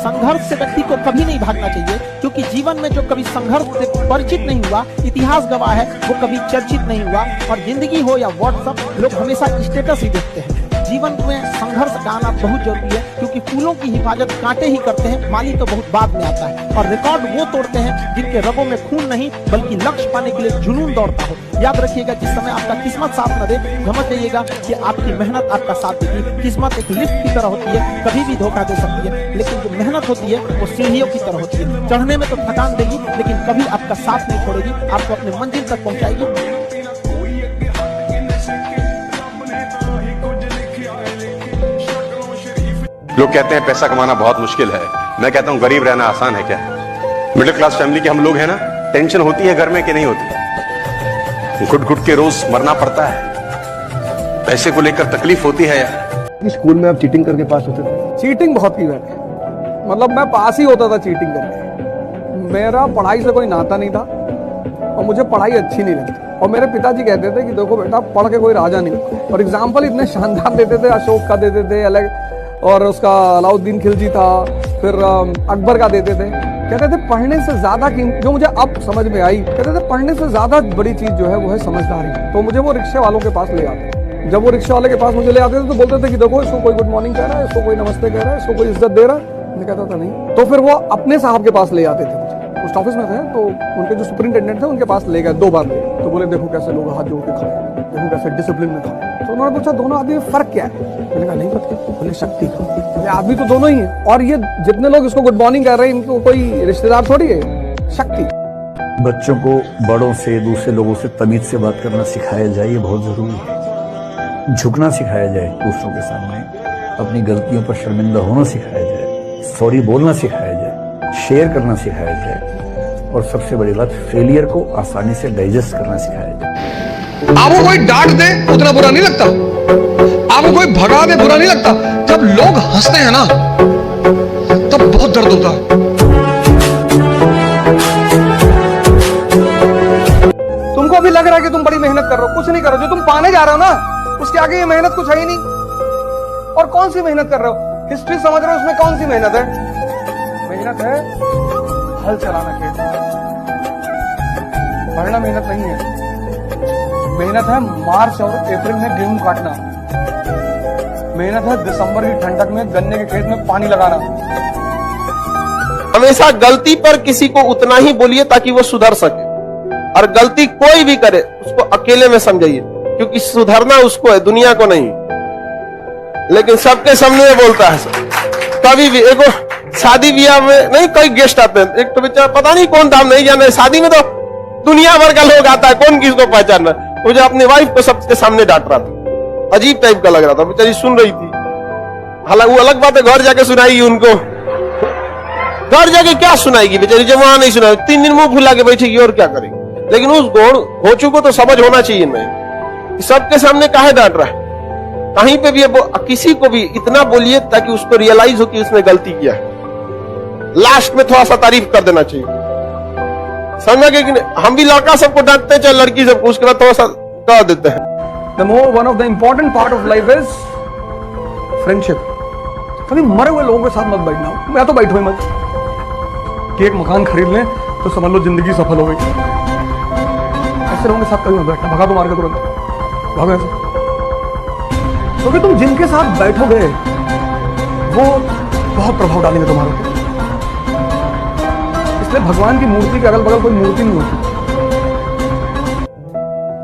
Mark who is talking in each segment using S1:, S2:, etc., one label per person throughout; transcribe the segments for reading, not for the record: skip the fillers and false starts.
S1: संघर्ष से व्यक्ति को कभी नहीं भागना चाहिए, क्योंकि जीवन में जो कभी संघर्ष से परिचित नहीं हुआ, इतिहास गवाह है, वो कभी चर्चित नहीं हुआ। और जिंदगी हो या व्हाट्सएप, लोग हमेशा स्टेटस ही देखते हैं। जीवन में संघर्ष का आना बहुत जरूरी है, क्योंकि फूलों की हिफाजत कांटे ही करते हैं, माली तो बहुत बाद में आता है। और रिकॉर्ड वो तोड़ते हैं जिनके रगों में खून नहीं, बल्कि लक्ष्य पाने के लिए जुनून दौड़ता हो। याद रखिएगा, जिस समय आपका किस्मत साथ न दे, समझ जाइएगा कि आपकी मेहनत आपका साथ देगी। किस्मत एक लिफ्ट की तरह होती है, कभी भी धोखा दे सकती है, लेकिन जो मेहनत होती है वो सीढ़ियों की तरह होती है। चढ़ने में तो थकान देगी, लेकिन कभी आपका साथ नहीं छोड़ेगी, आपको अपने मंजिल तक पहुंचाएगी।
S2: लोग कहते हैं पैसा कमाना बहुत मुश्किल है, मैं कहता हूं गरीब रहना आसान है। क्या मिडिल क्लास फैमिली के हम लोग हैं ना, टेंशन होती है घर में कि नहीं होती? घुट घुट के रोज मरना पड़ता है, पैसे को लेकर तकलीफ होती है यार।
S3: स्कूल में आप चीटिंग करके पास होते थे?
S4: चीटिंग बहुत की मैंने, मतलब मैं पास ही होता था चीटिंग करके। मेरा पढ़ाई से कोई नाता नहीं था और मुझे पढ़ाई अच्छी नहीं लगती। और मेरे पिताजी कहते थे कि देखो बेटा, पढ़ के कोई राजा नहीं। और एग्जाम्पल इतने शानदार देते थे, अशोक का देते थे अलग, और उसका अलाउद्दीन खिलजी था, फिर अकबर का देते थे। कहते थे पढ़ने से ज्यादा जो मुझे अब समझ में आई, कहते थे पढ़ने से ज्यादा बड़ी चीज जो है वो है समझदारी। तो मुझे वो रिक्शे वालों के पास ले आते। जब वो रिक्शा वाले के पास मुझे ले आते थे तो बोलते थे कि देखो, इसको कोई गुड मॉर्निंग कह रहा है, इसको कोई नमस्ते कह रहा है, इसको कोई इज्जत दे रहा है। मैं कहता था नहीं। तो फिर वो अपने साहब के पास ले आते थे मुझे, पोस्ट ऑफिस में थे, तो उनके जो सुपरिंटेंडेंट थे उनके पास ले गए 2 बार। तो बोले देखो कैसे लोग हाथ जोड़ के खाए, देखो कैसे डिसिप्लिन में खाए। तो उन्होंने पूछा दोनों आदमी में फर्क क्या है? मैंने कहा नहीं पता। बोले शक्ति का। बोले आदमी तो दोनों ही है, और ये जितने लोग इसको गुड मॉर्निंग कर रहे हैं इनको कोई रिश्तेदार थोड़ी है, शक्ति।
S5: बच्चों को बड़ों से, दूसरे लोगों से तमीज से बात करना सिखाया जाए, ये बहुत जरूरी है। झुकना सिखाया जाए दूसरों के सामने, अपनी गलतियों पर शर्मिंदा होना सिखाया जाए, सॉरी बोलना सिखाया जाए, शेयर करना सिखाया जाए, और सबसे बड़ी बात, फेलियर को आसानी से डाइजेस्ट करना सिखाया जाए।
S4: आपको कोई डांट दे उतना बुरा नहीं लगता, आपको कोई भगा दे बुरा नहीं लगता। जब लोग हंसते हैं ना तब बहुत दर्द होता है। तुमको भी लग रहा है कि तुम बड़ी मेहनत कर रहे हो, कुछ नहीं कर रहे हो। जो तुम पाने जा रहे हो ना, उसके आगे ये मेहनत कुछ है ही नहीं। और कौन सी मेहनत कर रहे हो? हिस्ट्री समझ रहे हो, उसमें कौन सी मेहनत है? मेहनत है हल चलाना खेत में, पढ़ना मेहनत नहीं है। मेहनत है मार्च और अप्रैल में गेहूं काटना, मेहनत है दिसंबर की ठंडक में गन्ने के खेत में पानी लगाना।
S6: हमेशा गलती पर किसी को उतना ही बोलिए ताकि वो सुधर सके, और गलती कोई भी करे उसको अकेले में समझिए, क्योंकि सुधरना उसको है, दुनिया को नहीं। लेकिन सबके सामने बोलता है कभी भी। एक शादी ब्याह में नहीं, कोई गेस्ट आते हैं, एक तो बेचारा पता नहीं कौन था, नहीं जाना। शादी में तो दुनिया भर का लोग आता है, कौन किसको पहचानना। मुझे अपनी वाइफ को सबके सामने डांट रहा था, अजीब टाइप का लग रहा था, बेचारी सुन रही थी। हालांकि वो अलग बात है, घर जाके सुनाएगी उनको, घर जाके क्या सुनाएगी बेचारी, जब वहां नहीं सुना 3 दिन मुंह फुला के बैठेगी और क्या करेगी। लेकिन उस हो चुको तो समझ होना चाहिए नहीं, सबके सामने काहे डांट रहा है। कहीं पे भी किसी को भी इतना बोलिए ताकि उसको रियलाइज हो कि उसने गलती किया है। लास्ट में थोड़ा सा तारीफ कर देना चाहिए, समझा कि हम भी लड़का सबको डांटते हैं, चाहे लड़की सबको, उसके बाद थोड़ा सा कह देते हैं।
S4: One of the important part of life is friendship. कभी मरे हुए लोगों के साथ मत बैठना, मैं तो बैठो ही मत। कि एक मकान खरीद लें तो समझ लो जिंदगी सफल हो गई। ऐसे लोगों के साथ कभी मत बैठना, भगा दो मार के तुरंत, भागो ऐसे। क्योंकि तुम जिनके साथ बैठोगे वो बहुत प्रभाव डालेंगे तुम्हारे ऊपर। इसलिए भगवान की मूर्ति के अगल बगल कोई मूर्ति नहीं होती।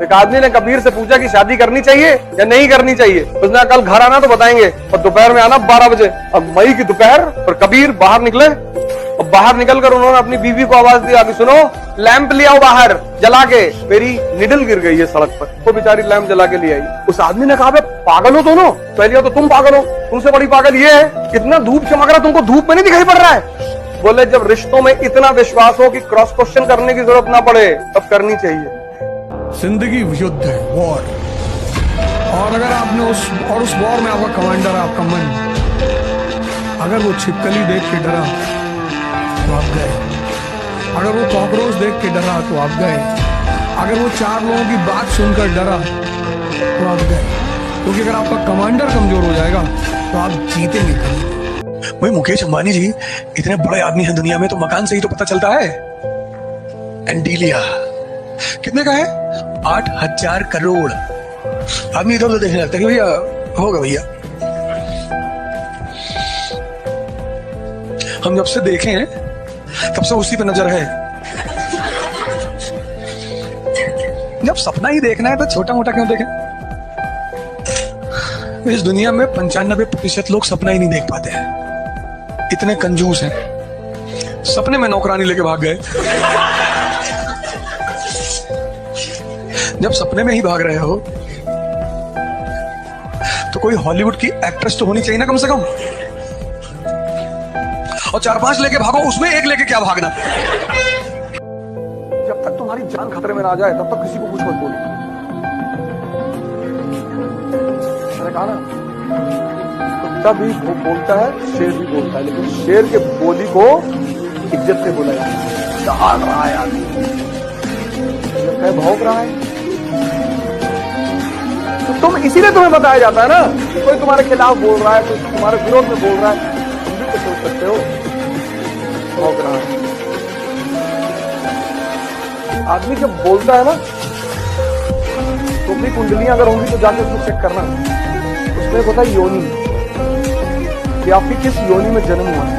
S4: एक आदमी ने कबीर से पूछा कि शादी करनी चाहिए या नहीं करनी चाहिए। उसने कल घर आना तो बताएंगे, और दोपहर में आना 12 बजे। अब मई की दोपहर, और कबीर बाहर निकले, और बाहर निकलकर उन्होंने अपनी बीवी को आवाज दिया कि सुनो, लैंप ले आओ बाहर जला के, मेरी निडल गिर गई है सड़क पर। वो बेचारी लैंप जला के ले आई। उस आदमी ने कहा, पागल हो दोनों, पहले तो तुम पागल हो, तुमसे बड़ी पागल ये है, इतना धूप चमक रहा, तुमको धूप में नहीं दिखाई पड़ रहा है। बोले जब रिश्तों में इतना विश्वास हो कि क्रॉस क्वेश्चन करने की जरूरत ना पड़े, तब करनी चाहिए।
S7: जिंदगी युद्ध है, वॉर। और अगर आपने उस वॉर में आपका कमांडर है, आपका मन, अगर वो छिपकली देख के डरा तो आप गए, अगर वो कॉकरोच देख के डरा तो आप गए, अगर वो 4 लोगों की बात सुनकर डरा तो आप गए। क्योंकि अगर आपका कमांडर कमजोर हो जाएगा तो आप जीतेंगे। भाई मुकेश अंबानी जी इतने बड़े आदमी हैं दुनिया में, तो मकान से ही तो पता चलता है। एंटीलिया कितने का है? 8,000 करोड़। आदमी इधर उधर देखने लगता है कि भैया होगा भैया। हम जब से देखे हैं तब से उसी पे नजर है। जब सपना ही देखना है तो छोटा मोटा क्यों देखें? इस दुनिया में 95% लोग सपना ही नहीं देख पाते हैं, इतने कंजूस हैं। सपने में नौकरानी लेके भाग गए। जब सपने में ही भाग रहे हो तो कोई हॉलीवुड की एक्ट्रेस तो होनी चाहिए ना कम से कम। और 4-5 लेके भागो, उसमें एक लेके क्या भागना।
S4: जब तक तुम्हारी जान खतरे में ना जाए तब तक किसी को कुछ मत बोलो। मैंने कहा ना, कुत्ता भी बोलता है, शेर भी बोलता है, लेकिन शेर के बोली को इज्जत से बोला जाता है। दहाड़ रहा है आदमी, भौंक रहा है, तो तुम इसीलिए तुम्हें बताया जाता है ना कि कोई तुम्हारे खिलाफ बोल रहा है, कोई तुम्हारे विरोध में बोल रहा है, तुम भी तो सोच सकते हो भौंक रहा है। आदमी जब बोलता है ना, तुम भी कुंडलियां अगर होंगी तो जाके उसको चेक करना। उसमें होता है योनि, कि आपकी किस योनि में जन्म हुआ है।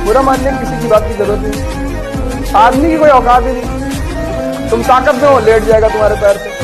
S4: बुरा मानने की किसी की बात की जरूरत नहीं, आदमी की कोई औकात ही नहीं। तुम ताकत में हो, लेट जाएगा तुम्हारे पैर पे।